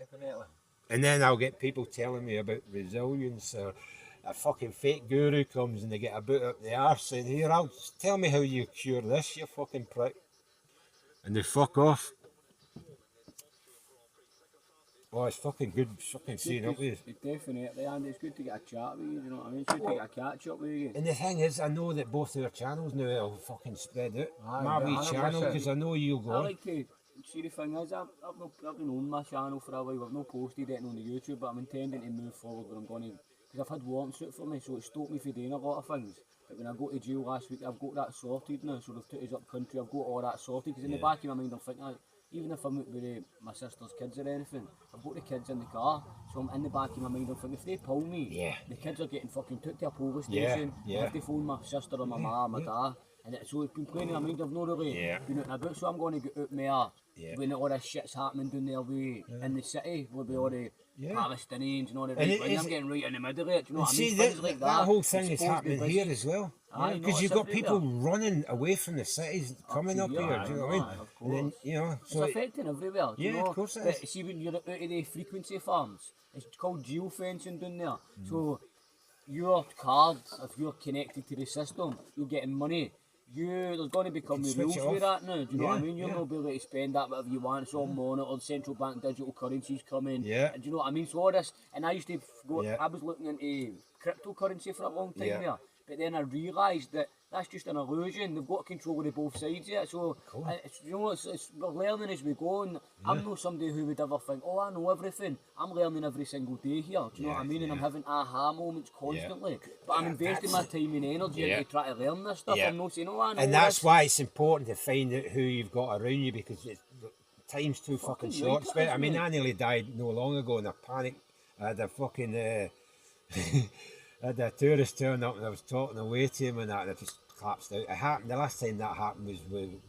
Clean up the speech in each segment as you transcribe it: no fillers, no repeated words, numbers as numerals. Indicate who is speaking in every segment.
Speaker 1: Definitely.
Speaker 2: And then I'll get people telling me about resilience, or a fucking fake guru comes and they get a boot up the arse saying, here, tell me how you cure this, you fucking prick. And they fuck off. Oh, it's fucking good fucking seeing up with you.
Speaker 1: It's definitely, and it's good to get a chat with you, you know what I mean? It's good to get a catch up with you.
Speaker 2: And the thing is, I know that both our channels now will fucking spread out.
Speaker 1: Aye,
Speaker 2: My
Speaker 1: but
Speaker 2: wee
Speaker 1: 100%.
Speaker 2: channel, because I know you'll go
Speaker 1: I
Speaker 2: on.
Speaker 1: like to see the thing is I've been on my channel for a while. I've not posted it on the YouTube, but I'm intending to move forward where I'm going to, because I've had warrants out for me, so it stopped me from doing a lot of things. But when I go to jail last week, I've got that sorted now. So they've took us up country. I've got all that sorted. Because in the back of my mind, I'm thinking, even if I'm out with my sister's kids or anything, I've got the kids in the car. So I'm in the back of my mind, I'm thinking, if they pull me, the kids are getting fucking took to a police station. I have to phone my sister or my mum, my dad. And so it's been playing in my mind, I've not really been out and about, so I'm going to get out there when all this shit's happening down there in the city, with all the Palestinians and all the right wing. I'm getting right in the middle of it, do you know what I mean? Things like
Speaker 2: that whole thing is happening here as well. Because you've got people running away from the cities, coming up here, do you know what I mean? And then, you know, so
Speaker 1: it's affecting everywhere, do you know?
Speaker 2: Of course it is.
Speaker 1: But see, when you're out of the frequency farms, it's called geofencing down there. So your card, if you're connected to the system, you're getting money. There's going to become the rules with that now, do you know what I mean? You're not be able to spend that whatever you want, it's all monitored, central bank digital currencies coming, do you know what I mean? So all this, and I used to go, I was looking into cryptocurrency for a long time there, but then I realised that that's just an illusion. They've got control of both sides of it. So, you know, we're learning as we go. And I'm not somebody who would ever think, oh, I know everything. I'm learning every single day here. Do you know what I mean? And I'm having aha moments constantly. But I'm investing my time and energy into trying to learn this stuff. I'm not saying, oh, I know
Speaker 2: and that's why it's important to find out who you've got around you, because time's too fucking short. I mean, I nearly died no long ago in a panic. I had a fucking... I had a tourist turn up and I was talking away to him and that, and I just collapsed out. It happened, the last time that happened was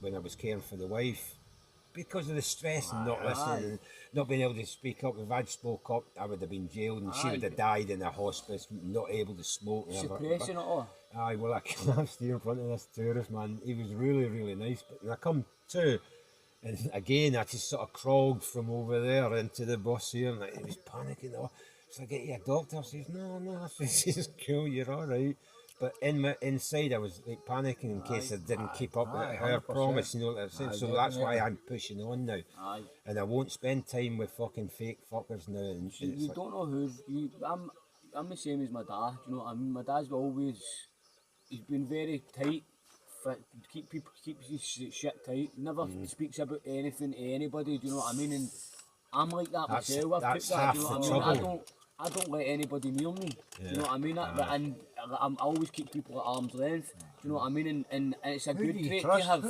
Speaker 2: when I was caring for the wife. Because of the stress and not listening and not being able to speak up. If I'd spoke up, I would have been jailed and she would have died in a hospice, not able to smoke.
Speaker 1: Suppressing it all.
Speaker 2: Aye, well, I collapsed here in front of this tourist, man. He was really, really nice. But when I come to, and again, I just sort of crawled from over there into the bus here, and like, he was panicking. So I get you a doctor. She says, no, this is cool, you're all right. But inside I was like panicking in case I didn't keep up with her promise, you know what I'm saying? So that's why I'm pushing on now. And I won't spend time with fucking fake fuckers now. And
Speaker 1: you don't know who's... I'm the same as my dad, you know what I mean? My dad's always... He's been very tight. Keeps his shit tight. Never speaks about anything to anybody, do you know what I mean? And I'm like that myself.
Speaker 2: That's
Speaker 1: that,
Speaker 2: half
Speaker 1: you know
Speaker 2: the
Speaker 1: what I mean?
Speaker 2: trouble.
Speaker 1: I don't let anybody near me. Do you know what I mean? And I always keep people at arm's length. Do you know what I mean? And it's a good trait to have,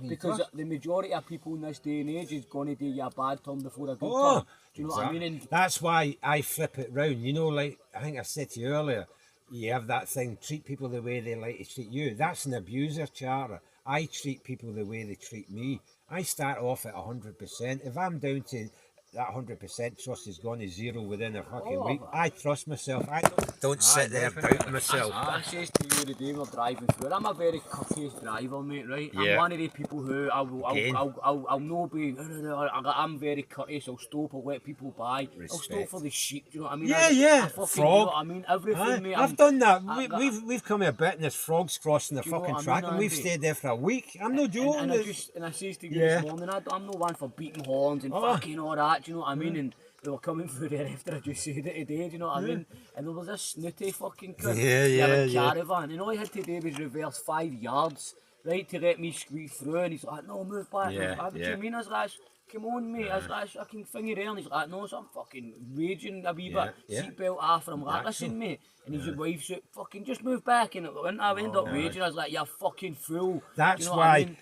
Speaker 1: because the majority of people in this day and age is going to do you a bad turn before a good turn. Do you know what I mean? And
Speaker 2: that's why I flip it round. You know, like I think I said to you earlier, you have that thing, treat people the way they like to treat you. That's an abuser charter. I treat people the way they treat me. I start off at 100%. If I'm down to that 100% trust is gone to zero within a fucking week. I trust myself. I don't sit there doubting myself.
Speaker 1: I says to you the day we're driving through, I'm a very courteous driver, mate, right? I'm one of the people who I'll not be, I'm very courteous, I'll stop, I'll let people by. Respect. I'll stop for the sheep, do you know what I mean? I fucking,
Speaker 2: frog.
Speaker 1: You know what I mean? Everything, mate.
Speaker 2: I've done that. We've come a bit and there's frogs crossing the fucking track and we've stayed there for a week. I'm no joking.
Speaker 1: And I says to you this morning, I'm no one for beating horns and fucking all that. Do you know what I mean? And they were coming through there after I just said it today, do you know what I mean? And there was this snooty fucking cunt in a caravan, and all he had to do was reverse 5 yards, right, to let me squeak through, and he's like, no, move back. What do you mean? I was like, come on, mate, I was like, I can finger there, and he's like, no, so I'm fucking raging a wee bit, seatbelt off, and I'm like, listen, mate, and his wife's like, fucking just move back, and I ended up raging. I was like, you're fucking fool.
Speaker 2: That's why.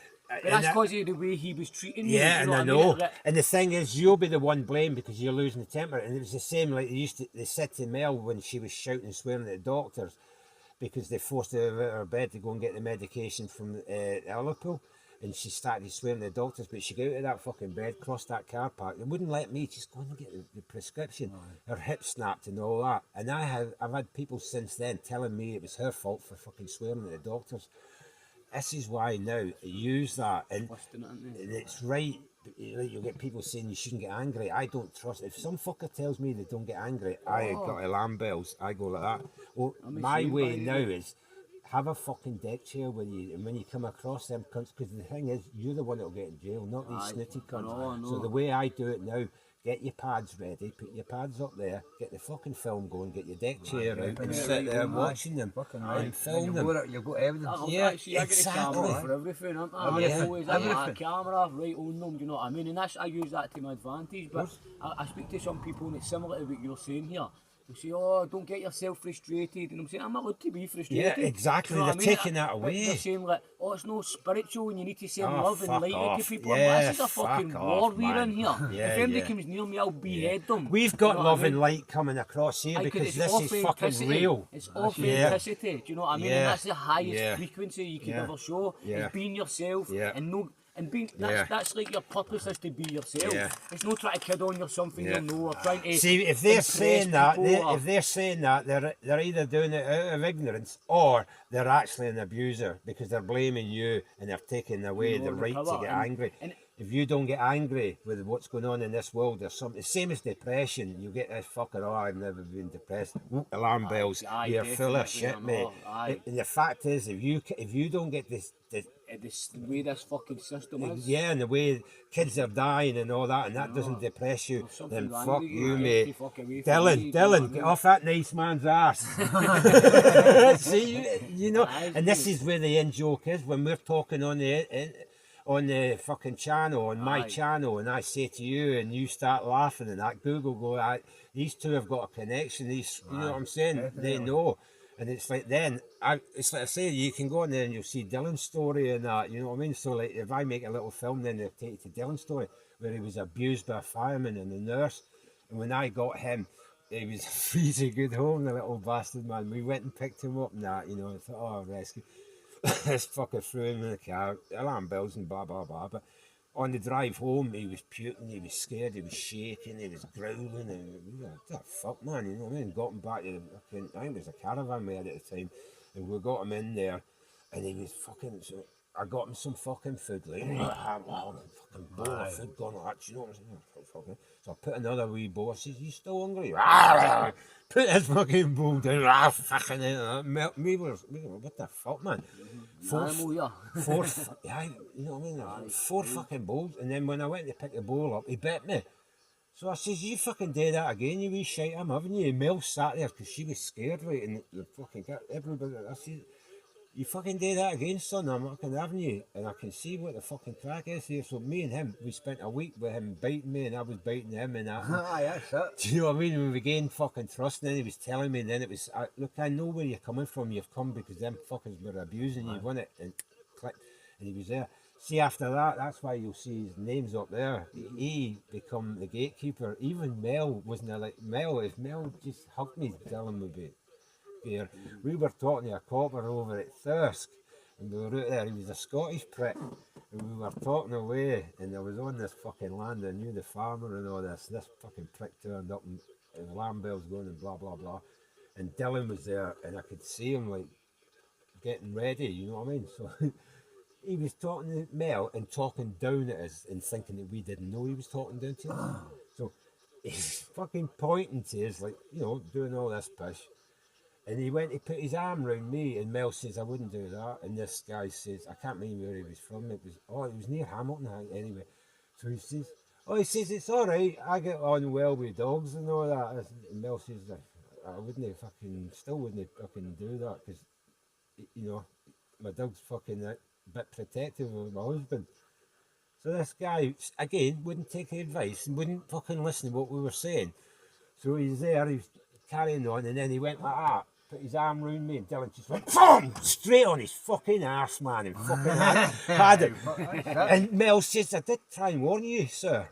Speaker 1: But that's because of the way he was treating me.
Speaker 2: Yeah,
Speaker 1: you know
Speaker 2: and I know. And the thing is, you'll be the one blamed because you're losing the temper. And it was the same like they said to Mel when she was shouting and swearing at the doctors because they forced her out of her bed to go and get the medication from Liverpool. And she started swearing at the doctors, but she got out of that fucking bed, crossed that car park. They wouldn't let me just go and get the prescription. Her hip snapped and all that. And I've had people since then telling me it was her fault for fucking swearing at the doctors. This is why now I use that, and it's right. you'll get people saying you shouldn't get angry. I don't trust. If some fucker tells me they don't get angry, I got alarm bells. I go like that. Well, my way now is have a fucking deck chair with you, and when you come across them cunts, because the thing is, you're the one that'll get in jail, not these snooty cunts. So the way I do it now, get your pads ready, put your pads up there, get the fucking film going, get your deck chair out, and sit there watching them and film them.
Speaker 3: You've got evidence.
Speaker 1: Yeah, exactly. For everything, aren't I?
Speaker 3: Yeah.
Speaker 1: Always a camera right on them, do you know what I mean? And I use that to my advantage, but I speak to some people and it's similar to what you're saying here. They say, oh, don't get yourself frustrated. And I'm saying, I'm allowed to be frustrated.
Speaker 2: Yeah, exactly.
Speaker 1: You know
Speaker 2: They're taking that away.
Speaker 1: They're saying, like, oh, it's no spiritual and you need to send
Speaker 2: Oh,
Speaker 1: love and
Speaker 2: fuck
Speaker 1: light
Speaker 2: off.
Speaker 1: to people.
Speaker 2: Yeah,
Speaker 1: This is a fucking
Speaker 2: fuck
Speaker 1: war
Speaker 2: off,
Speaker 1: we're
Speaker 2: man.
Speaker 1: in here.
Speaker 2: Yeah,
Speaker 1: if anybody
Speaker 2: yeah.
Speaker 1: comes near me, I'll behead them.
Speaker 2: We've got
Speaker 1: You know what
Speaker 2: love
Speaker 1: I mean?
Speaker 2: and light coming across here
Speaker 1: Aye, 'cause
Speaker 2: because
Speaker 1: it's
Speaker 2: this is fucking
Speaker 1: authenticity.
Speaker 2: real.
Speaker 1: It's authenticity, do you know what I mean?
Speaker 2: Yeah.
Speaker 1: And that's the highest
Speaker 2: Yeah.
Speaker 1: frequency you can
Speaker 2: Yeah.
Speaker 1: ever show,
Speaker 2: Yeah.
Speaker 1: is being yourself
Speaker 2: Yeah.
Speaker 1: and being,
Speaker 2: Yeah.
Speaker 1: that's like your purpose is to be yourself.
Speaker 2: Yeah.
Speaker 1: It's not trying to kid on you something
Speaker 2: Yeah.
Speaker 1: you know or trying to
Speaker 2: See, if they're
Speaker 1: impress
Speaker 2: saying that,
Speaker 1: people or-
Speaker 2: if they're saying that, they're either doing it out of ignorance or they're actually an abuser because they're blaming you and they're taking away the right to get angry.
Speaker 1: and
Speaker 2: If you don't get angry with what's going on in this world, there's something. The same as depression. You get this fucker. Oh, I've never been depressed. Alarm bells.
Speaker 1: aye,
Speaker 2: You're full of
Speaker 1: definitely,
Speaker 2: shit,
Speaker 1: I
Speaker 2: mate.
Speaker 1: know, aye.
Speaker 2: And the fact is, if you don't get this
Speaker 1: the way this fucking system is.
Speaker 2: yeah, and the way kids are dying and all that, and that doesn't depress you,
Speaker 1: something
Speaker 2: then
Speaker 1: wrong
Speaker 2: fuck
Speaker 1: with
Speaker 2: you,
Speaker 1: you,
Speaker 2: mate.
Speaker 1: get the fuck away from me, do you know
Speaker 2: Dylan,
Speaker 1: what I
Speaker 2: get
Speaker 1: mean?
Speaker 2: off that nice man's ass. See, you know, and this is where the end joke is when we're talking on the fucking channel, on my channel, and I say to you, and you start laughing, and that Google go, these two have got a connection. These, you know what I'm saying? They know. And it's like it's like I say, you can go on there and you'll see Dylan's story and that, you know what I mean? So like if I make a little film, then they'll take it to Dylan's story where he was abused by a fireman and a nurse. And when I got him, he was freezing good home, the little bastard, man. We went and picked him up and that, you know, I thought, oh, rescue. This fucker threw him in the car, alarm bells and blah, blah, blah. But on the drive home, he was puking, he was scared, he was shaking, he was growling, and what the fuck, man, you know what I mean? Got him back to I think it was a caravan we had at the time, and we got him in there, and he was fucking, so I got him some fucking food, like, fucking bowl of food gone like that, you know what I'm saying? So I put another wee bowl, I says, you still hungry? Put his fucking bowl down, fucking me, what the fuck, man? Four, yeah, you know what I mean? Four fucking bowls, and then when I went to pick the bowl up, he bit me. So I says, you fucking do that again, you wee shite, I'm having you. Mel sat there because she was scared, right, and the fucking everybody, I said, you fucking do that again, son, I'm not fucking having you. And I can see what the fucking crack is here. So me and him, we spent a week with him biting me and I was biting him and that.
Speaker 3: That's it.
Speaker 2: Do you know what I mean? And we gained fucking trust and then he was telling me and then it was, look, I know where you're coming from. You've come because them fuckers were abusing you, wasn't it? And click. And he was there. See, after that, that's why you'll see his name's up there. He become the gatekeeper. Even Mel wasn't like, if Mel just hugged me, Dylan would be here. We were talking to a copper over at Thirsk, and we were out there, he was a Scottish prick, and we were talking away, and I was on this fucking land, I knew the farmer and all this fucking prick turned up, and alarm bells going and blah blah blah, and Dylan was there, and I could see him like, getting ready, you know what I mean, so he was talking to Mel, and talking down at us, and thinking that we didn't know he was talking down to us, so he's fucking pointing to us, like, you know, doing all this pish. And he went to put his arm round me, and Mel says, I wouldn't do that. And this guy says, I can't remember where he was from. It was near Hamilton, I think, anyway. So he says, it's all right. I get on well with dogs and all that. And Mel says, I still wouldn't fucking do that because, you know, my dog's fucking a bit protective of my husband. So this guy, again, wouldn't take the advice and wouldn't fucking listen to what we were saying. So he's there, he's carrying on, and then he went like that. Put his arm round me and Dylan just went boom, straight on his fucking arse, man, and fucking had it. And Mel says, I did try and warn you, sir.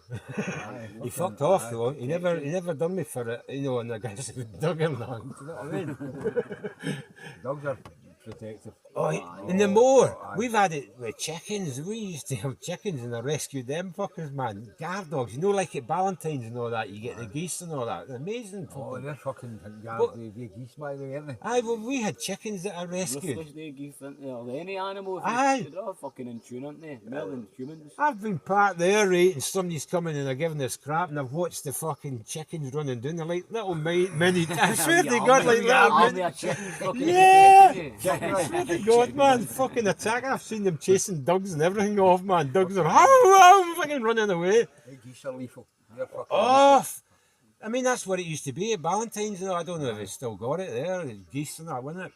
Speaker 2: He fucked off though. He never done me for it, you know, an aggressive dog or nothing. Do you know what I mean?
Speaker 3: Dogs are protective.
Speaker 2: In the moor, we've had it with chickens. We used to have chickens and I rescued them fuckers, man. Guard dogs, you know, like at Valentine's and all that, you get the geese and all that. They're amazing.
Speaker 3: They're fucking guards, the geese, by the way, aren't they?
Speaker 2: Aye, well, we had chickens that I rescued.
Speaker 1: Ruthless, they geese, aren't they? Or any animal,
Speaker 2: Aye.
Speaker 1: they're all fucking in tune, aren't they? More than humans.
Speaker 2: I've been part there, right, and somebody's coming and they're giving us crap, and I've watched the fucking chickens running down. They're like little mini. I swear to God, like little mini. Yeah! I swear to God, man, fucking attack. I've seen them chasing dogs and everything off, man. Dogs are fucking running away.
Speaker 3: The geese are lethal. They're fucking
Speaker 2: Off! I mean, that's what it used to be at Valentine's. I don't know if it's still got it there, the geese and that, wasn't it?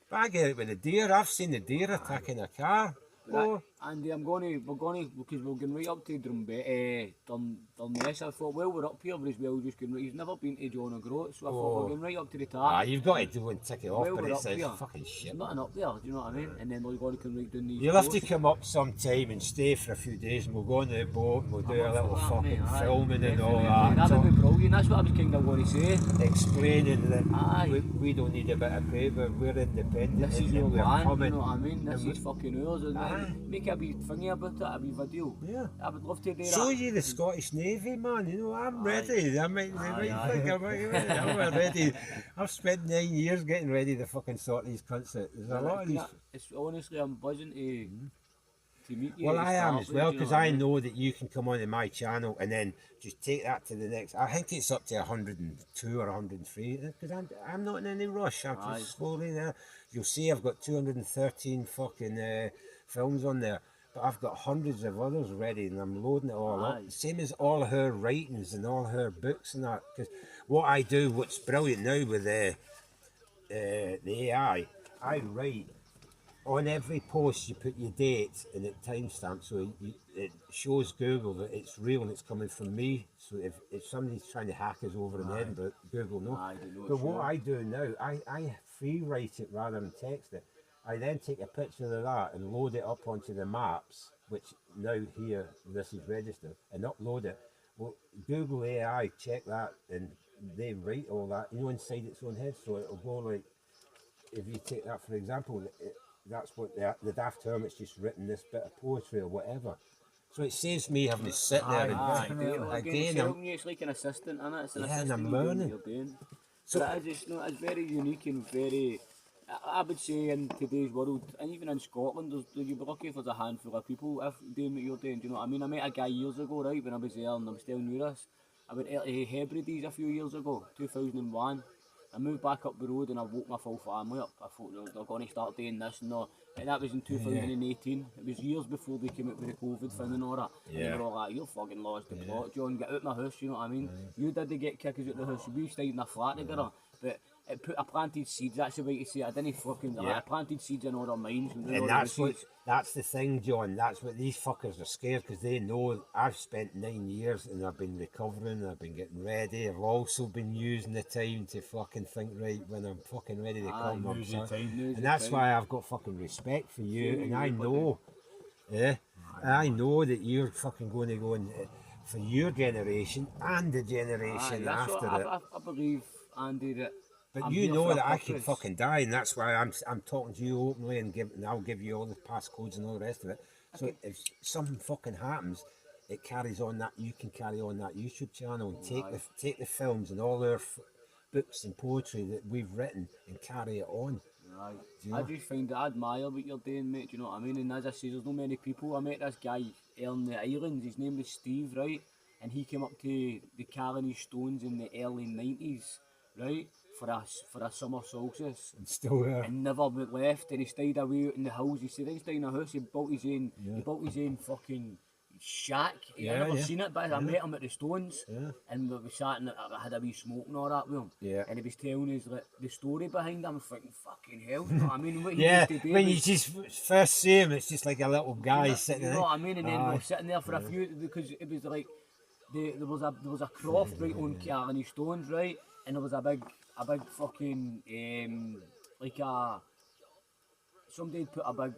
Speaker 2: But I get it with the deer. I've seen the deer attacking a car. Oh.
Speaker 1: Andy, we're going to, because we're going right up to Drumness. I thought, well, we're up here, but as well, just going right. He's never been to John O'Groat, so I thought we're going right up to the top.
Speaker 2: Ah, you've got to do and tick it off,
Speaker 1: Well,
Speaker 2: but
Speaker 1: we're
Speaker 2: it's
Speaker 1: up here.
Speaker 2: fucking shit.
Speaker 1: There's nothing up there, do you know what I mean? And then we're going to come right down these
Speaker 2: You'll have to
Speaker 1: coasts.
Speaker 2: come up sometime and stay for a few days, and we'll go on the boat and we'll do a little
Speaker 1: That,
Speaker 2: fucking
Speaker 1: mate, aye,
Speaker 2: filming and all
Speaker 1: definitely,
Speaker 2: that.
Speaker 1: That would be brilliant, that's what I was kind of going to say.
Speaker 2: Explaining that
Speaker 1: Aye.
Speaker 2: we don't need a bit of favour, we're independent.
Speaker 1: This is
Speaker 2: and
Speaker 1: your
Speaker 2: we're
Speaker 1: land, you
Speaker 2: coming.
Speaker 1: know what I mean? This is fucking ours, isn't
Speaker 2: Aye.
Speaker 1: it? Make a wee thingy about it, a wee video.
Speaker 2: Yeah.
Speaker 1: I would love to do that.
Speaker 2: Show you the Scottish Navy, man. You know, I'm
Speaker 1: Aye.
Speaker 2: ready. I might think I'm ready. I've spent 9 years getting ready to fucking sort these cunts out. There's a lot of these.
Speaker 1: It's honestly, I'm buzzing to meet you.
Speaker 2: Well,
Speaker 1: to
Speaker 2: I am
Speaker 1: start
Speaker 2: as
Speaker 1: with,
Speaker 2: well,
Speaker 1: you
Speaker 2: because
Speaker 1: what
Speaker 2: I
Speaker 1: mean?
Speaker 2: know that you can come onto my channel and then just take that to the next. I think it's up to 102 or 103, because I'm not in any rush. I'm
Speaker 1: Aye.
Speaker 2: just slowly there. You'll see I've got 213 fucking films on there, but I've got hundreds of others ready, and I'm loading it all
Speaker 1: Aye.
Speaker 2: up. Same as all her writings and all her books and that. Because what I do, what's brilliant now with the AI, I write. On every post you put your date and it timestamp, so it shows Google that it's real and it's coming from me. So if somebody's trying to hack us over in Edinburgh, Google know.
Speaker 1: Aye, they know
Speaker 2: But
Speaker 1: it's
Speaker 2: what
Speaker 1: real.
Speaker 2: I do now, I free write it rather than text it. I then take a picture of that and load it up onto the maps, which now here this is registered, and upload it. Well, Google AI check that and they write all that, you know, inside its own head. So it'll go like, if you take that for example, that's what the Daft Hermit's just written this bit of poetry or whatever. So it saves me having to sit there
Speaker 1: Again, it's like an assistant, isn't it? It's an
Speaker 2: Yeah, and
Speaker 1: assistant
Speaker 2: I'm
Speaker 1: you do what
Speaker 2: learning.
Speaker 1: you're doing.
Speaker 2: So-
Speaker 1: So it's very unique and very, I would say in today's world, and even in Scotland, you'd be lucky if there's a handful of people doing what you're doing. Do you know what I mean? I met a guy years ago, right, when I was there, and I'm still new this. I went out to Hebrides a few years ago, 2001. I moved back up the road and I woke my full family up. I thought they're going to start doing this and that. And that was in 2018. It was years before they came out with the COVID thing and all that. And they were all like, you're fucking lost the plot, John, get out my house, you know what I mean? You did get kick us out the house, we stayed in a flat together. But I planted seeds, that's the way to say it. I didn't fucking, I planted seeds in all their minds.
Speaker 2: And that's the thing, John. That's what these fuckers are scared, because they know I've spent 9 years and I've been recovering, I've been getting ready. I've also been using the time to fucking think, right, when I'm fucking ready to come. And that's why I've got fucking respect for you. And I know, I know that you're fucking going to go in for your generation and the generation after it.
Speaker 1: I believe, Andy, that.
Speaker 2: But
Speaker 1: I'm
Speaker 2: you
Speaker 1: here
Speaker 2: know
Speaker 1: for a
Speaker 2: that I could
Speaker 1: purpose.
Speaker 2: fucking die, and that's why I'm talking to you openly and I'll give you all the passcodes and all the rest of it. So if something fucking happens, it carries on that, you can carry on that YouTube channel and take the films and all their books and poetry that we've written and carry it on.
Speaker 1: Right.
Speaker 2: You know?
Speaker 1: I just find I admire what you're doing, mate. Do you know what I mean? And as I say, there's not many people. I met this guy on the islands. His name was Steve, right? And he came up to the Carliney Stones in the early 90s, right? For a summer solstice.
Speaker 2: And still there.
Speaker 1: And never went left. And he stayed away out in the hills. He said he stayed in a house. He built his own fucking shack. He had never seen it, but I met him at the Stones.
Speaker 2: Yeah.
Speaker 1: And we sat and I had a wee smoke and all that with him.
Speaker 2: Yeah.
Speaker 1: And he was telling us like, the story behind him. I'm thinking, fucking hell, you know what I mean? What he
Speaker 2: Yeah,
Speaker 1: used to do
Speaker 2: when you
Speaker 1: was-
Speaker 2: just first see him, it's just like a little guy sitting
Speaker 1: you
Speaker 2: there.
Speaker 1: know what I mean? And then we were sitting there for a few, because it was like, there was a croft right on Carliney Stones, right? And there was a big fucking, like somebody had put a big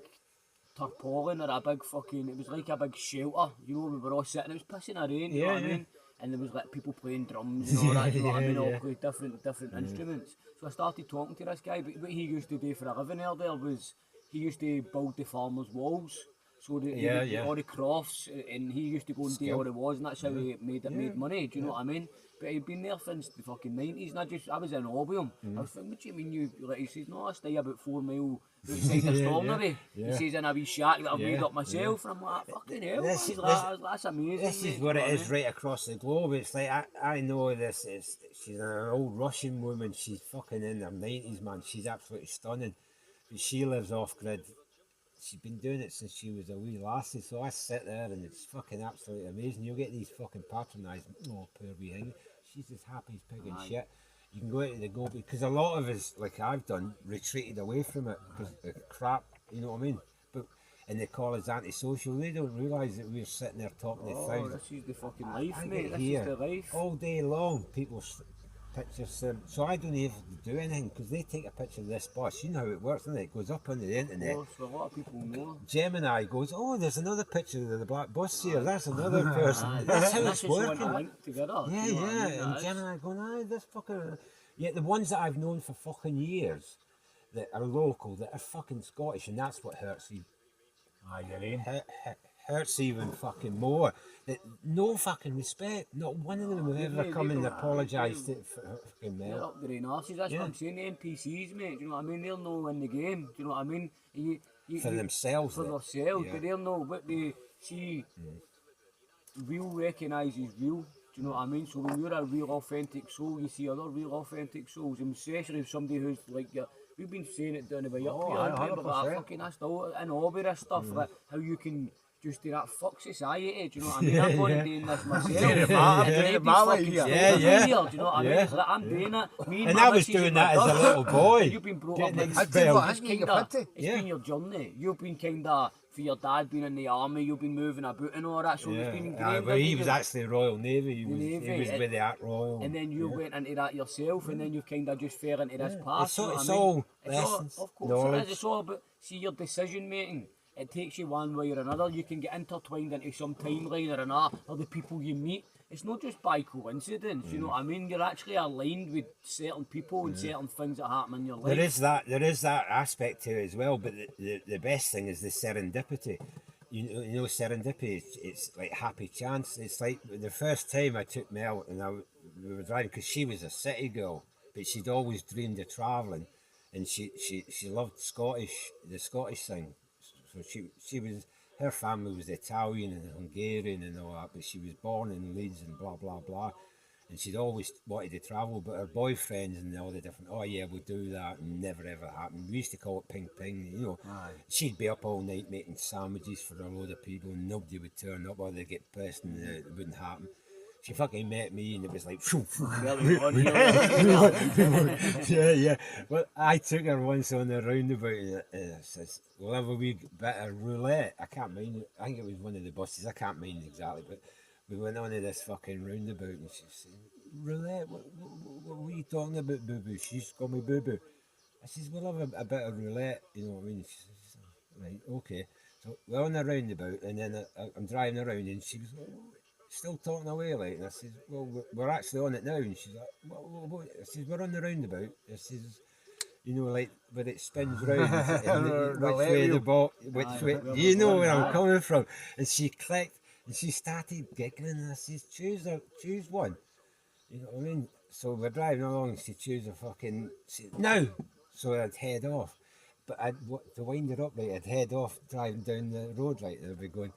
Speaker 1: tarpaulin or a big fucking, it was like a big shelter, you know, we were all sitting, it was pissing a rain, you know what I mean? And there was like people playing drums and all that, you know what I mean, all play different instruments. So So I started talking to this guy, but what he used to do for a living there was, he used to build the farmers' walls. So all the crofts, and he used to go and do all the walls, and that's how he made money, do you know what I mean? But he'd been there since the fucking 90s, and I was in awe with him. I was thinking, what do you mean you, like, he says, no, I stay about 4 miles outside the Stornoway. He says, in a wee shack that I've made up myself, and I'm like, fucking hell, that's amazing.
Speaker 2: This is what it is right across the globe. It's like, I know this, she's an old Russian woman, she's fucking in her 90s, man, she's absolutely stunning. But she lives off-grid. She's been doing it since she was a wee lassie, so I sit there and it's fucking absolutely amazing. You'll get these fucking patronising, oh, poor wee thing. She's as happy as pig and shit. You can go out to the go, because a lot of us, like I've done, retreated away from it because the crap, you know what I mean? But and they call us antisocial. They don't realise that we're sitting there talking to thousands.
Speaker 1: This is the fucking life, mate. This is the life.
Speaker 2: All day long, people's pictures, so I don't even do anything because they take a picture of this bus. You know how it works, doesn't it? It goes up on the internet.
Speaker 1: Of course, a lot of people know.
Speaker 2: Gemini goes, oh, there's another picture of the black bus here. That's another person. That's how it's working.
Speaker 1: Together,
Speaker 2: yeah,
Speaker 1: you know
Speaker 2: yeah.
Speaker 1: I mean?
Speaker 2: And Gemini going, this fucker. Yeah, the ones that I've known for fucking years that are local, that are fucking Scottish, and that's what hurts you. Hurts even fucking more. That no fucking respect. Not one of them have ever come and apologised for fucking
Speaker 1: They're up their own arses. That's what I'm saying. The NPCs, mate. Do you know what I mean? They'll know in the game. Do you know what I mean?
Speaker 2: For themselves.
Speaker 1: For themselves, but they'll know what they see. Real recognises real. Do you know what I mean? So when you're a real authentic soul, you see other real authentic souls, and especially if somebody who's like you. We've been saying it down the way up here, but I fucking I still in awe with this stuff, like how you can just do that fuck society, do you know what I mean? I'm going to doing this myself. Do you know what I mean? Like, I'm doing it.
Speaker 2: And I was doing that as a little boy.
Speaker 1: You've been brought up like
Speaker 3: it's
Speaker 1: been your journey. You've been kind of, for your dad being in the army, you've been moving about and all that, so it's been ingrained.
Speaker 2: Well, he was actually Royal Navy, he was with the Art Royal.
Speaker 1: And then you went into that yourself, and then you kind of just fell into this path.
Speaker 2: It's all lessons,
Speaker 1: of course, it's all about, see, your decision making. It takes you one way or another. You can get intertwined into some timeline or another, or the people you meet. It's not just by coincidence, you know what I mean? You're actually aligned with certain people and certain things that happen in your life.
Speaker 2: There is that aspect to it as well, but the best thing is the serendipity. You know serendipity, it's like happy chance. It's like the first time I took Mel and we were driving, because she was a city girl, but she'd always dreamed of travelling, and she loved the Scottish thing. So she was, her family was Italian and Hungarian and all that, but she was born in Leeds and blah blah blah, and she'd always wanted to travel, but her boyfriends and all the different, oh yeah, we'll do that, and never ever happened. We used to call it ping ping, you know. She'd be up all night making sandwiches for a load of people, and nobody would turn up, or they'd get pissed and it wouldn't happen. She fucking met me and it was like, yeah. Well, I took her once on the roundabout and I says, we'll have a wee bit of roulette. I can't mind it. I think it was one of the buses. I can't mind exactly, but we went on to this fucking roundabout and she said, roulette? What are you talking about, boo-boo? She used to call me boo-boo. I says, we'll have a bit of roulette, you know what I mean? She says, right, okay. So we're on the roundabout and then I'm driving around and she was like, still talking away like, and I says, well, we're actually on it now, and she's like, what? I says, we're on the roundabout. I says, you know, like, but it spins round, which way the ball, which way, you know where I'm coming from. And she clicked, and she started giggling, and I says, choose one. You know what I mean? So we're driving along, and she chose a fucking, no! So I'd head off. But to wind it up, right, I'd head off driving down the road, right, and I'd be going,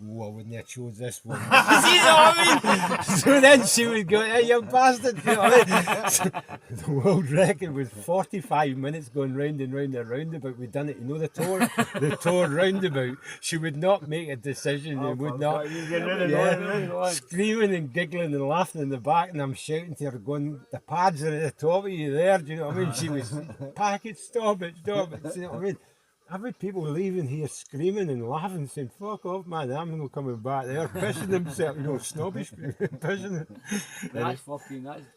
Speaker 2: oh, I wouldn't have chose this one. You know what I mean? So then she would go, hey, you bastard, you know what I mean? So the world record was 45 minutes going round and round and roundabout. We'd done it, you know, the tour roundabout. She would not make a decision and would not, screaming and giggling and laughing in the back, and I'm shouting to her, going, the pads are at the top of you there, do you know what I mean? She was, pack it, stop it. You know what I mean? I've had people leaving here screaming and laughing, saying, fuck off, man, I'm not coming back there, pissing themselves, you know, snobbish, pissing.
Speaker 1: That's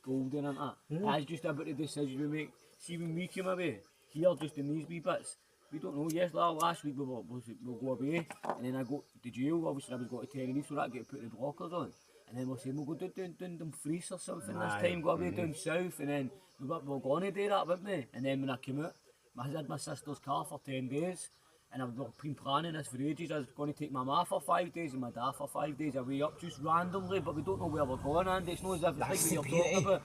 Speaker 1: golden, isn't it? Yeah. That's just about the decision we make. See, when we came away, here, just in these wee bits, we don't know, last week we'll go away, and then I go to jail, obviously I was going to Tenerife, so that get put the blockers on. And then we're saying, we'll go down Dumfries or something this time, go away down south, and then we were going to do that, weren't we? And then when I came out, I had my sister's car for 10 days, and I've been planning this for ages. I was going to take my ma for 5 days and my dad for 5 days away up just randomly, but we don't know where we're going, Andy. It's not as if it's like what you're talking about.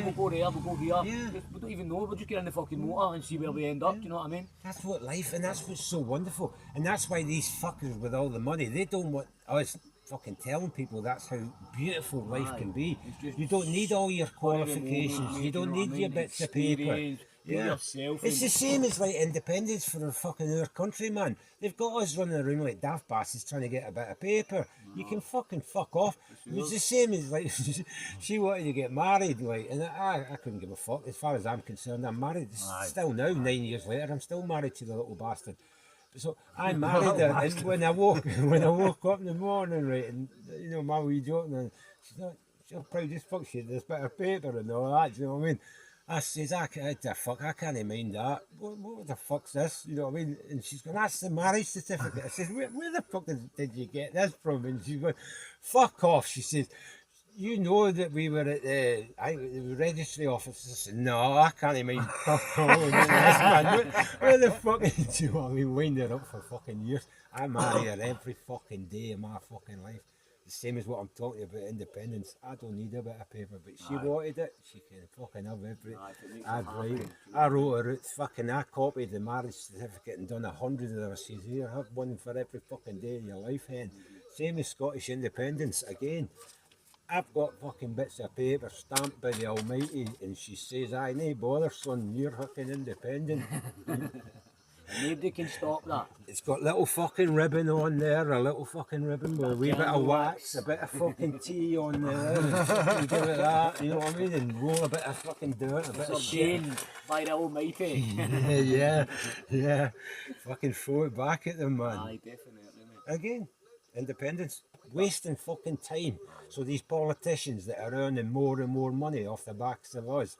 Speaker 1: We'll go there, we'll go here.
Speaker 2: Yeah.
Speaker 1: We don't even know, we'll just get in the fucking motor and see where we end up, do you know what I mean?
Speaker 2: That's what life, and that's what's so wonderful. And that's why these fuckers with all the money, they don't want us fucking telling people that's how beautiful life can be. You don't need all your qualifications, you don't need your bits of paper. Yeah. It's the same as like independence for our country, man. They've got us running around like daft bastards trying to get a bit of paper. You can fucking fuck off. It was the same as like she wanted to get married, like, and I couldn't give a fuck. As far as I'm concerned, I'm married. Still now, 9 years later, I'm still married to the little bastard. So I married her, and when I woke up in the morning, right, and you know my wee joke, and she's proud as fuck. She had this bit of paper and all that. You know what I mean? I says, I can't mind that. What the fuck's this? You know what I mean? And she's going, that's the marriage certificate. I says, where the fuck did you get this from? And she's going, fuck off. She says, you know that we were at the registry office. I said, no, I can't mind fuck all of this, man. Where the fuck did you want me wind her up for fucking years? I marry her every fucking day of my fucking life. The same as what I'm talking about independence. I don't need a bit of paper, but she wanted it. She can fucking have every. I wrote her out fucking. I copied the marriage certificate and done 100 of them. I says, here, have one for every fucking day of your life, hen. Same as Scottish independence. Again, I've got fucking bits of paper stamped by the Almighty, and she says, "I no bother, son. You're fucking independent."
Speaker 1: Nobody can stop that.
Speaker 2: It's got little fucking ribbon on there, a little fucking ribbon with a wee bit of wax, a bit of fucking tea on there, and give it that, you know what I mean, and roll a bit of fucking dirt, a bit of shit.
Speaker 1: By the Almighty.
Speaker 2: yeah. Fucking throw it back at them, man.
Speaker 1: Aye, definitely, mate.
Speaker 2: Again, independence, wasting fucking time. So these politicians that are earning more and more money off the backs of us,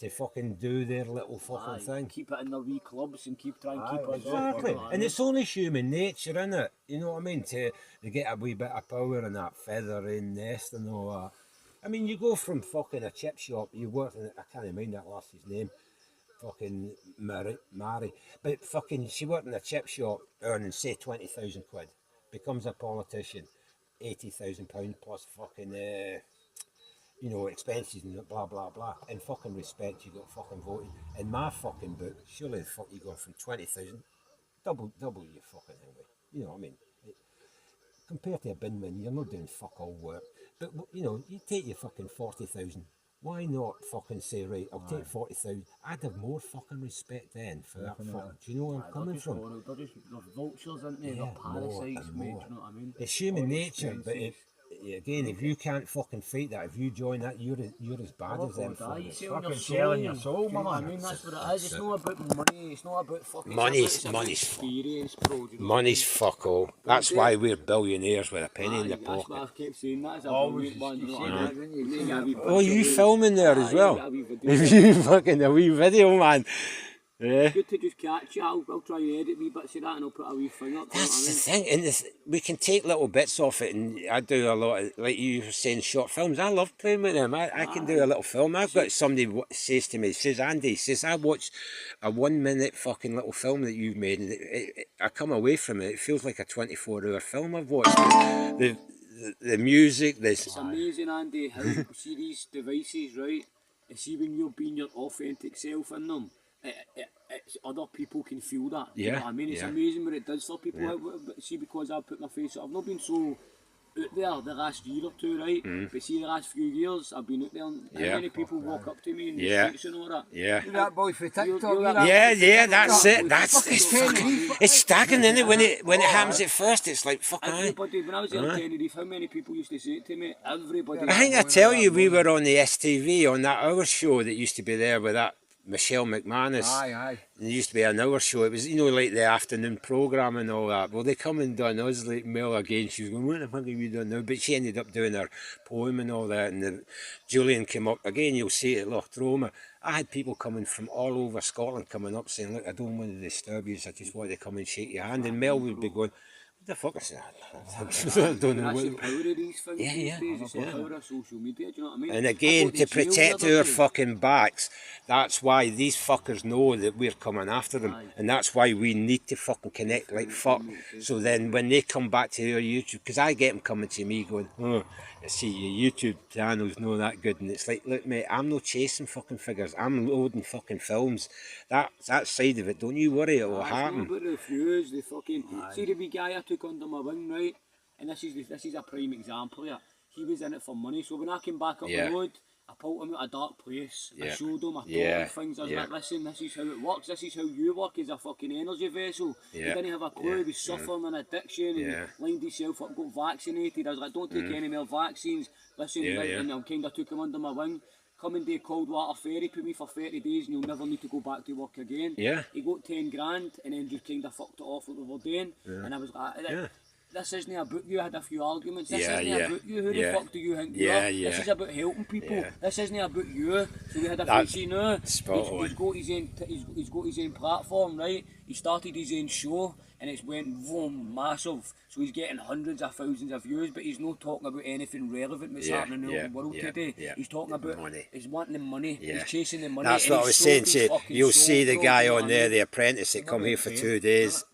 Speaker 2: to fucking do their little fucking thing.
Speaker 1: Keep it in their wee clubs and keep trying to keep us
Speaker 2: exactly. And it's only human nature, isn't it? You know what I mean? To get a wee bit of power and that feathering nest and all that. I mean, you go from fucking a chip shop, you work in, I can't mind that lass's name, fucking Mary. But fucking, she worked in a chip shop earning, say, 20,000 quid. Becomes a politician, £80,000 plus fucking... you know, expenses and blah, blah, blah. In fucking respect, you got fucking voted. In my fucking book, surely the fuck you go from 20,000, double your fucking thing, mate. You know what I mean? Compared to a binman, you're not doing fuck all work. But, you know, you take your fucking 40,000. Why not fucking say, right, I'll take 40,000. I'd have more fucking respect then for that fucking... Do you know where I'm coming from?
Speaker 1: They're vultures, aren't they? They're parasites, mate, do you know what I mean?
Speaker 2: It's human nature, but again, if you can't fucking fight that, if you join that, you're as bad as them.
Speaker 3: Fucking selling your soul, man.
Speaker 1: I mean, that's what it is. It's not about money. It's not about fucking...
Speaker 2: Money's fuck all. That's why we're billionaires with a penny in the pocket.
Speaker 1: That's why I've kept saying that.
Speaker 3: Always
Speaker 2: Oh, you filming there as well? If you fucking a wee video, man. Yeah.
Speaker 1: It's good to just catch you. I'll try and edit wee bits of that and I'll put a wee thing up.
Speaker 2: That's the thing, and we can take little bits off it, and I do a lot of, like you were saying, short films. I love playing with them. I can do a little film. I've got somebody says to me, says, Andy, says, I watched a 1 minute fucking little film that you've made, and I come away from it, it feels like a 24-hour film I've watched. The music,
Speaker 1: It's amazing, Andy, how you see these devices, right? And see when you're being your authentic self in them. Other people can feel that.
Speaker 2: Yeah.
Speaker 1: You know what I mean? It's amazing what it does for people. Yeah. See, because I put my face up, I've not been so out there the last year or two, right? But see, the last few years, I've been out there, and how many people walk up to me in the streets and all that.
Speaker 3: You're that boy for TikTok.
Speaker 2: That's it. It's staggering, isn't it? When it happens at first, it's like fucking.
Speaker 1: Everybody, when I was there in Tenerife, how many people used to say it to me? Everybody.
Speaker 2: I think I tell you, we were on the STV on that hour show that used to be there with that Michelle McManus.
Speaker 3: Aye.
Speaker 2: And it used to be an hour show. It was, you know, like the afternoon programme and all that. Well, they come and done us, like Mel again. She was going, what the fuck have you done now? But she ended up doing her poem and all that. And Julian came up. Again, you'll see it at Loch Troma. I had people coming from all over Scotland coming up saying, look, I don't want to disturb you. I just want to come and shake your hand. And Mel would be going, The fuck is that? I don't know
Speaker 1: That's the
Speaker 2: what.
Speaker 1: power of these things
Speaker 2: Yeah,
Speaker 1: these
Speaker 2: yeah,
Speaker 1: days. It's the
Speaker 2: yeah.
Speaker 1: power of social media, do you know what I mean?
Speaker 2: And
Speaker 1: I
Speaker 2: again,
Speaker 1: got
Speaker 2: to
Speaker 1: to jail the
Speaker 2: protect
Speaker 1: other
Speaker 2: our
Speaker 1: day.
Speaker 2: fucking backs, that's why these fuckers know that we're coming after them.
Speaker 1: Aye.
Speaker 2: And that's why we need to fucking connect like fuck. So then when they come back to their YouTube, because I get them coming to me going, oh, I see your YouTube channel's not that good. And it's like, look, mate, I'm not chasing fucking figures. I'm loading fucking films. That side of it, don't you worry, it will
Speaker 1: It's not
Speaker 2: happen.
Speaker 1: about the views, the fucking... See the wee guy I took under my wing, right? And this is a prime example here. He was in it for money, so when I came back up
Speaker 2: Yeah.
Speaker 1: the road, I pulled him at a dark place. I
Speaker 2: Yeah.
Speaker 1: showed him, I told
Speaker 2: Yeah.
Speaker 1: him things. I was
Speaker 2: Yeah.
Speaker 1: like, listen, this is how it works. This is how you work as a fucking energy vessel.
Speaker 2: Yeah.
Speaker 1: He didn't have a clue.
Speaker 2: Yeah.
Speaker 1: He was suffering an addiction and
Speaker 2: Yeah.
Speaker 1: lined himself up, got vaccinated. I was like, don't take any more vaccines. Listen,
Speaker 2: Yeah,
Speaker 1: right,
Speaker 2: yeah.
Speaker 1: and I kind of took him under my wing. Come and do cold water fairy, put me for 30 days and you'll never need to go back to work again.
Speaker 2: Yeah.
Speaker 1: He got 10 grand and then just kind of fucked it off what we were doing. And I was like,
Speaker 2: Yeah.
Speaker 1: this isn't about you. I had a few arguments. This
Speaker 2: Yeah,
Speaker 1: isn't
Speaker 2: yeah.
Speaker 1: about you. Who
Speaker 2: Yeah.
Speaker 1: the fuck do you think you
Speaker 2: Yeah,
Speaker 1: are?
Speaker 2: yeah.
Speaker 1: This is about helping people.
Speaker 2: Yeah.
Speaker 1: This isn't about you. So we had a
Speaker 2: That's
Speaker 1: fight now.
Speaker 2: spot on.
Speaker 1: He's got his own. He's got his own platform, right? He started his own show and it's went boom, massive. So he's getting hundreds of thousands of views, but he's not talking about anything relevant that's
Speaker 2: Yeah,
Speaker 1: happening in
Speaker 2: yeah,
Speaker 1: the world
Speaker 2: yeah,
Speaker 1: today.
Speaker 2: yeah.
Speaker 1: He's talking about
Speaker 2: Money.
Speaker 1: He's wanting the money.
Speaker 2: Yeah.
Speaker 1: He's chasing the money.
Speaker 2: That's
Speaker 1: and
Speaker 2: what I
Speaker 1: he's
Speaker 2: was
Speaker 1: sold
Speaker 2: saying
Speaker 1: his
Speaker 2: to you.
Speaker 1: fucking
Speaker 2: You'll
Speaker 1: soul,
Speaker 2: see the
Speaker 1: bro,
Speaker 2: guy
Speaker 1: you know
Speaker 2: on
Speaker 1: what I
Speaker 2: there,
Speaker 1: mean?
Speaker 2: the apprentice that come here for 2 days.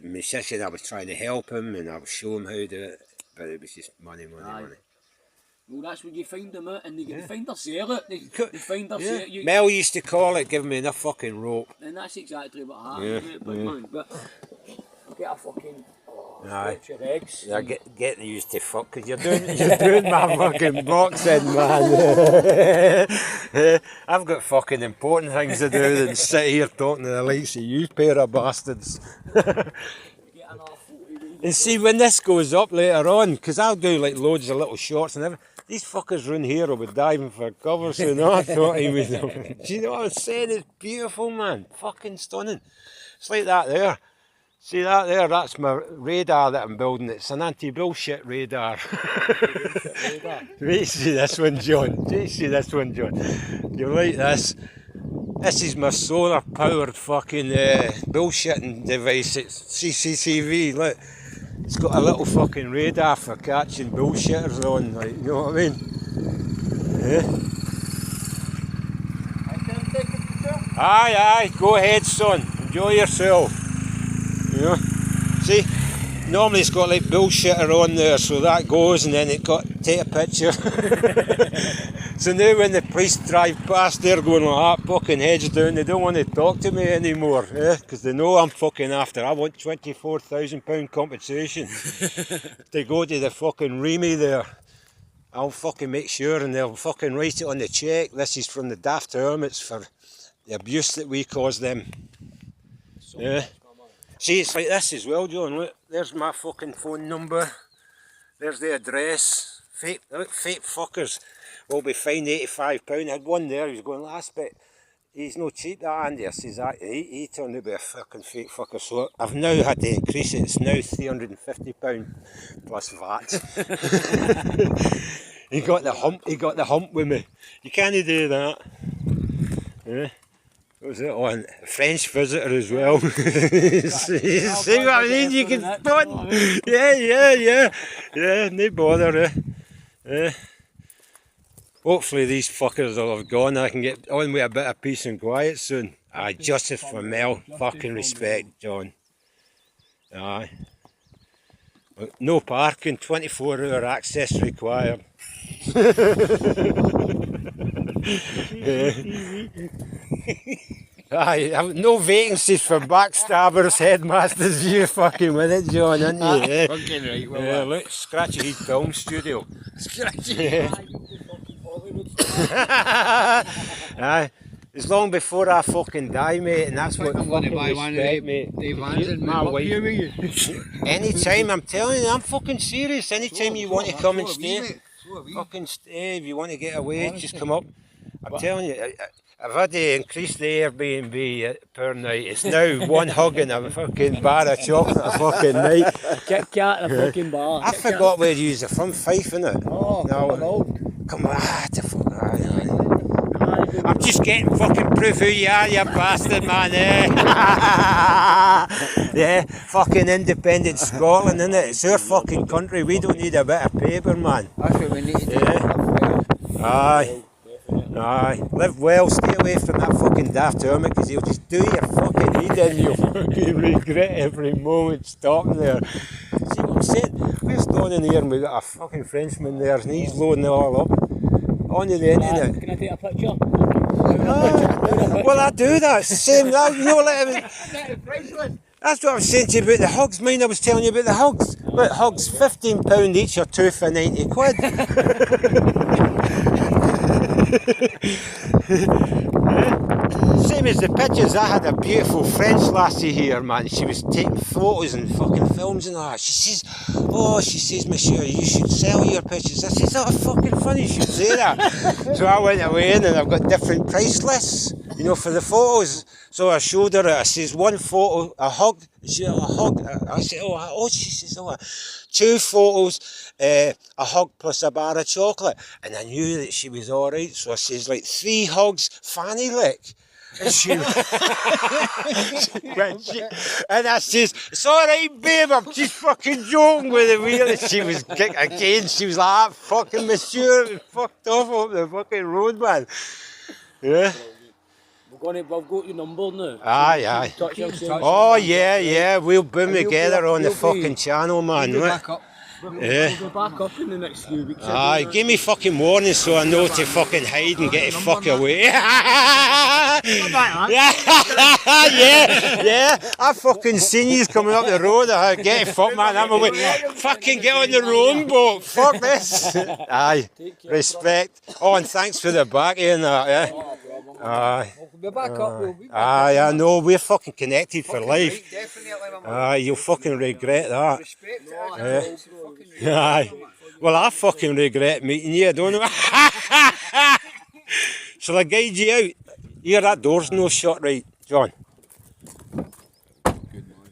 Speaker 2: Musician, I was trying to help him and I was showing him how to do it, but it was just money, money,
Speaker 1: Aye.
Speaker 2: money.
Speaker 1: Well, that's when you find them out and they find their sell it. They find their sell it.
Speaker 2: Mel used to call it, give me enough fucking rope.
Speaker 1: And that's exactly what happened, mate, but man, but get a fucking
Speaker 2: Aye.
Speaker 1: your eggs.
Speaker 2: Yeah, getting used to fuck, because you're doing my fucking boxing, man. I've got fucking important things to do than sit here talking to the likes of you pair of bastards.
Speaker 1: Get another 40
Speaker 2: And see, when this goes up later on, because I'll do like loads of little shorts and everything, these fuckers round here will be diving for cover soon. I thought he was. Do you know what I'm saying? It's beautiful, man. Fucking stunning. It's like that there. See that there? That's my radar that I'm building. It's an anti-bullshit radar. Wait, you see this one, John. Wait, you see this one, John. You like this? This is my solar-powered fucking bullshitting device. It's CCTV. Look, it's got a little fucking radar for catching bullshitters on. Like, you know what I mean? Yeah. Aye, aye. Go ahead, son. Enjoy yourself. You know, see, normally it's got like bullshitter on there, so that goes and then it got take a picture. So now when the police drive past, they're going like that, fucking heads down, they don't want to talk to me anymore, because they know I'm fucking after. I want £24,000 compensation to go to the fucking Remy there. I'll fucking make sure and they'll fucking write it on the cheque. This is from the Daft Hermits for the abuse that we caused them. Yeah. See, it's like this as well, John. Look, there's my fucking phone number. There's the address. Fake, look, fake fuckers will be fined £85. I had one there, he was going last bit. He's no cheap, that Andy. I says that. He turned out to be a fucking fake fucker. So I've now had to increase it. It's now £350 plus VAT. He got the hump with me. You can't do that. Yeah. What was it on? A French visitor as well. See what I mean? You can spot. Yeah, no bother. Hopefully these fuckers will have gone. I can get on with a bit of peace and quiet soon. Aye, justice for Mel. Fucking respect, John. Aye. No parking, 24-hour access required. Aye, no vacancies for backstabbers, headmasters. You fucking with it, John, aren't you? Yeah.
Speaker 3: Fucking right, well,
Speaker 2: Yeah, look, Scratchy Heat Film Studio.
Speaker 3: Scratchy.
Speaker 2: Aye, it's long before I fucking die, mate, and that's what
Speaker 3: I'm going to
Speaker 2: fucking
Speaker 3: buy one of
Speaker 2: respect,
Speaker 3: the
Speaker 2: mate.
Speaker 3: Dave Vans and
Speaker 2: My wife.
Speaker 3: you.
Speaker 2: Anytime, I'm telling you, I'm fucking serious. Anytime you want to come and stay,
Speaker 3: So are we.
Speaker 2: fucking stay. If you want to get away, just come up. I'm telling you, I've had to increase the Airbnb per night. It's now one hug and a fucking bar of chocolate a fucking night.
Speaker 1: Kit Kat in a fucking bar.
Speaker 2: I forgot where you are from, Fife, innit?
Speaker 1: Oh,
Speaker 2: No.
Speaker 1: come on.
Speaker 2: Come on, the fuck. Aye. I'm just getting fucking proof who you are, you bastard, man, eh? Yeah, fucking independent Scotland, innit? It's our fucking country. We don't need a bit of paper, man.
Speaker 3: That's what we need to do.
Speaker 2: Yeah. Aye. Aye. Live well, stay away from that fucking daft hermit, because he'll just do your fucking head in. You'll fucking regret every moment stopping there. See what I'm saying? We're standing here and we've got a fucking Frenchman there and he's loading it all up onto the internet.
Speaker 1: Can I take a picture?
Speaker 2: Well, I do that. It's the same. That, you know, like, that's what I was saying to you about the hugs. Mind I was telling you about the hugs. But hugs, £15 each or two for 90 quid. Same as the pictures. I had a beautiful French lassie here, man. She was taking photos and fucking films and all that. She says, monsieur, you should sell your pictures. I says, oh, fucking funny you should say that. So I went away and I've got different price lists, you know, for the photos. So I showed her it. I says, one photo, a hug. She said, a hug. I said, she says, two photos, a hug plus a bar of chocolate. And I knew that she was all right. So I says, like, 3 hugs, fanny lick. And and I says, it's all right, babe, I'm just fucking joking with it. And she was, again, she was like, fucking monsieur, fucked off up the fucking road, man. Yeah.
Speaker 1: We've got your number now.
Speaker 2: Aye. Oh, yeah, we'll boom together on the fucking channel, man.
Speaker 3: We'll back up.
Speaker 1: We'll be back up in the next few weeks.
Speaker 2: Aye, give me fucking warning so I know to fucking hide and get the fuck away. yeah, I fucking seen you coming up the road. Get the fuck, man, I'm away. Fucking get on the rowing boat. Fuck this. Aye, respect. Oh, and thanks for the back and that, yeah. Aye.
Speaker 3: We'll be back up. We'll be back
Speaker 2: Aye, I know, we're fucking connected for
Speaker 3: fucking
Speaker 2: life.
Speaker 3: right, definitely, my man.
Speaker 2: Aye, you'll fucking regret that.
Speaker 3: Respect to us.
Speaker 2: Yeah. Aye. Well, I fucking regret meeting you, don't I? Shall I guide you out? Here, that door's no shut, right, John?
Speaker 3: Good noise.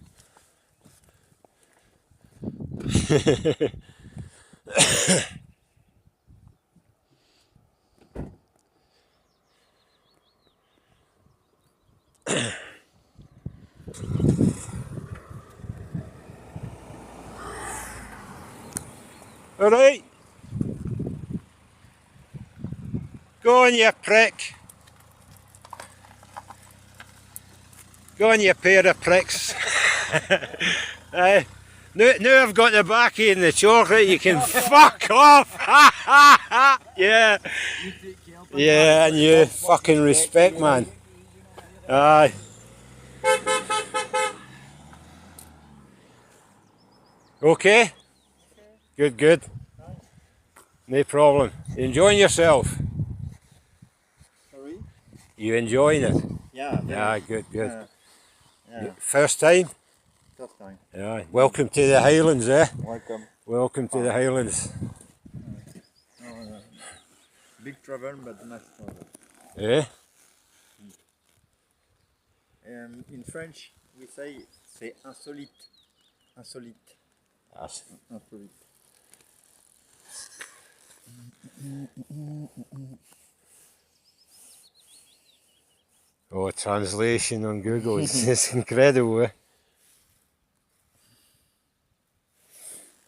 Speaker 2: All right. Go on, you prick. Go on, you pair of pricks. Aye. Now I've got the baccy and the chocolate, you can fuck off. Yeah. Yeah, and you fucking respect, man. Aye. Okay? Good. No problem. You enjoying yourself?
Speaker 4: Sorry?
Speaker 2: You enjoying it?
Speaker 4: Yeah.
Speaker 2: Yeah, good.
Speaker 4: Yeah.
Speaker 2: First time?
Speaker 4: First time.
Speaker 2: Yeah. Welcome to the Highlands, eh?
Speaker 4: Welcome.
Speaker 2: Welcome to the Highlands.
Speaker 4: Big travel, but nice travel.
Speaker 2: Eh?
Speaker 4: In French, we say c'est insolite. Insolite.
Speaker 2: That's
Speaker 4: Insolite.
Speaker 2: Oh, translation on Google is incredible, eh?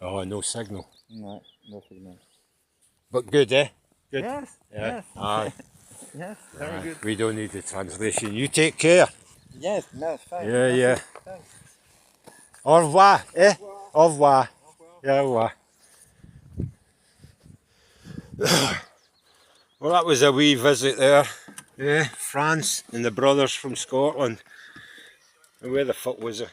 Speaker 2: Oh, no signal.
Speaker 4: No, no signal.
Speaker 2: But good, eh? Good.
Speaker 4: Yes.
Speaker 2: Yeah.
Speaker 4: Yes.
Speaker 2: Aye.
Speaker 4: Yes. Very good.
Speaker 2: We don't need the translation. You take care.
Speaker 4: Yes. No. Fine.
Speaker 2: Yeah.
Speaker 4: Thanks.
Speaker 2: Au revoir, eh? Au revoir. Yeah, au revoir. Well, that was a wee visit there. Yeah, France and the brothers from Scotland. And where the fuck was it?